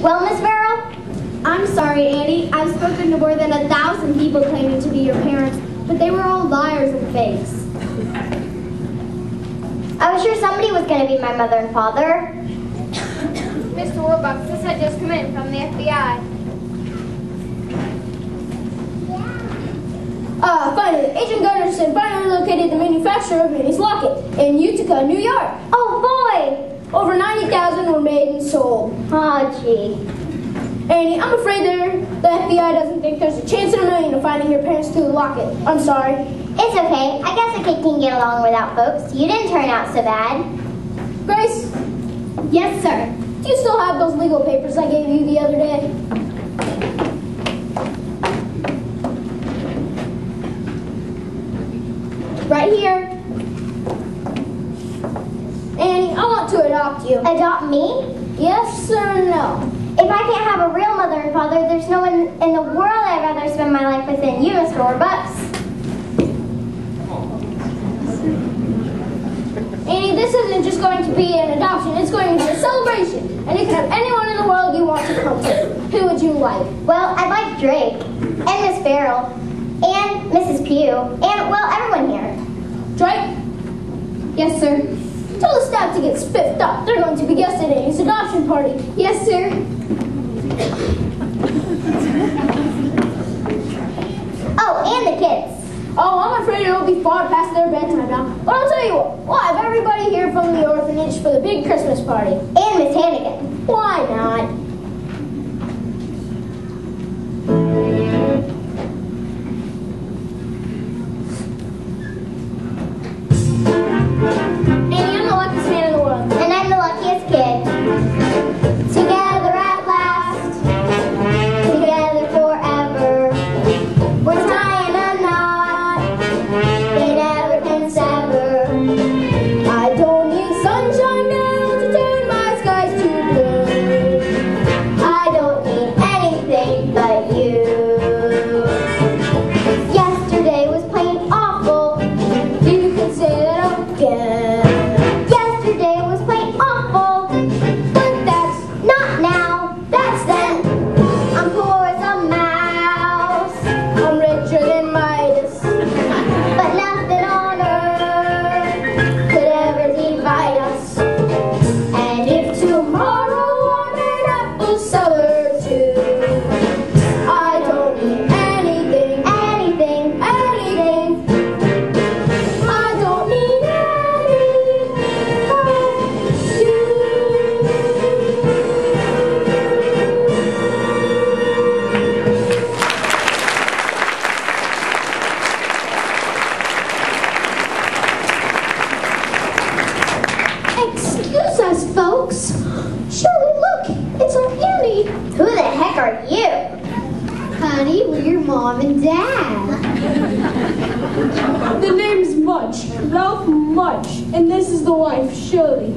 Well, Miss Farrell? I'm sorry, Annie. I've spoken to more than 1,000 people claiming to be your parents, but they were all liars and fakes. I was sure somebody was going to be my mother and father. Mr. Warbucks, this had just come in from the FBI. Finally, Agent Gunderson finally located the manufacturer of Minnie's locket in Utica, New York. Oh, boy! Over 90,000 were made and sold. Oh, gee. Annie, I'm afraid the FBI doesn't think there's a chance in a million of finding your parents through the locket. I'm sorry. It's okay. I guess a kid can get along without folks. You didn't turn out so bad. Grace? Yes, sir. Do you still have those legal papers I gave you the other day? Right here. Annie, I want to adopt you. Adopt me? Yes or no? If I can't have a real mother and father, there's no one in the world I'd rather spend my life with than you, Mr. Warbucks. Annie, this isn't just going to be an adoption, it's going to be a celebration. And you can have anyone in the world you want to come to. Who would you like? Well, I'd like Drake, and Miss Farrell, and Mrs. Pugh, and, well, everyone here. Drake? Yes, sir. Tell the staff to get spiffed up. They're going to be guests at Annie's adoption party. Yes, sir. Oh, and the kids. Oh, I'm afraid it'll be far past their bedtime now. But I'll tell you what, we'll have everybody here from the orphanage for the big Christmas party. And Miss Hannigan. Why not? Annie, I'm the luckiest man in the world. And I'm the luckiest kid. Together at last. Together forever. We're tying a knot. They never can sever. I don't need sunshine now to turn my skies to blue. I don't need anything but you. Yesterday was plain awful. You can say that again. Yesterday was plain awful. But that's Not now. That's then. I'm poor as a mouse. I'm richer than Midas. But nothing on earth could ever divide us. And if tomorrow I'm an apple seller too, I don't need anything, Anything. anything. I don't need anything but you. Excuse us, folks. Shirley, look, it's our Annie. Who the heck are you? Honey, we're your mom and dad. The name's Mudge, Ralph Mudge, and this is the wife, Shirley.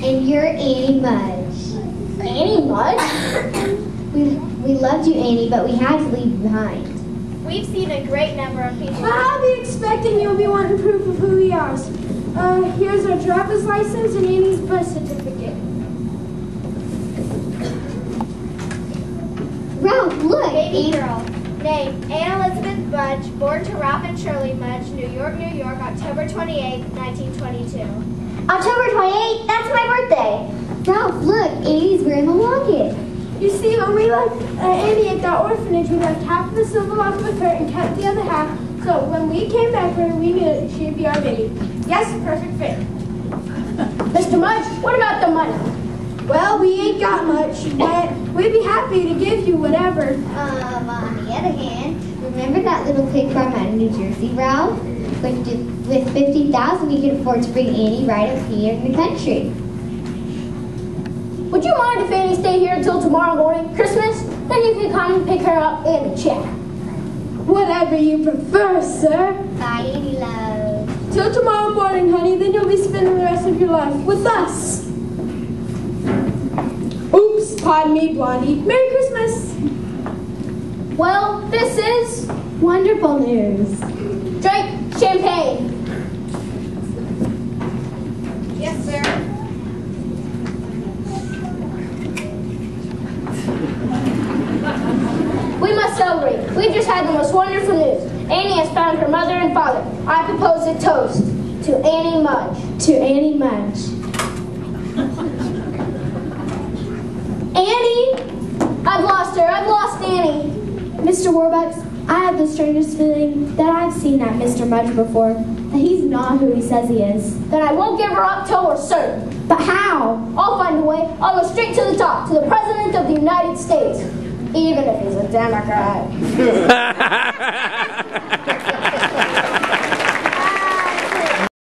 And you're Annie Mudge. Annie Mudge? We loved you, Annie, but we had to leave you behind. We've seen a great number of people. I'll be expecting you'll be wanting proof of who we are. Here's our driver's license and Annie's birth certificate. Ralph, look. Baby girl. Name, Anne Elizabeth Mudge, born to Ralph and Shirley Mudge, New York, New York, October 28, 1922. October 28th, that's my birthday. Ralph, look. Annie's wearing the locket. You see, when we left Annie at the orphanage, we left half of the silver locket with her and kept the other half. So when we came back for her, we knew that she'd be our baby. Yes, perfect fit. Mr. Mudge, what about the money? Well, we ain't got much, but we'd be happy to give you whatever. On the other hand, remember that little pig farm out in New Jersey, Ralph? With $50,000, we could afford to bring Annie right up here in the country. Would you mind if Annie stayed here until tomorrow morning, Christmas? Then you can come and pick her up and check. Whatever you prefer, sir. Bye, Annie love. Till tomorrow morning, honey, then you'll be spending the rest of your life with us. Oops, pardon me, Blondie. Merry Christmas. Well, this is Wonderful news. Drake champagne. Yes, sir. We've just had the most wonderful news. Annie has found her mother and father. I propose a toast to Annie Mudge. To Annie Mudge. Annie! I've lost her. I've lost Annie. Mr. Warbucks, I have the strangest feeling that I've seen that Mr. Mudge before, that he's not who he says he is. Then I won't give her up till we're certain. But how? I'll find a way. I'll go straight to the top, to the President of the United States, even if he's a Democrat.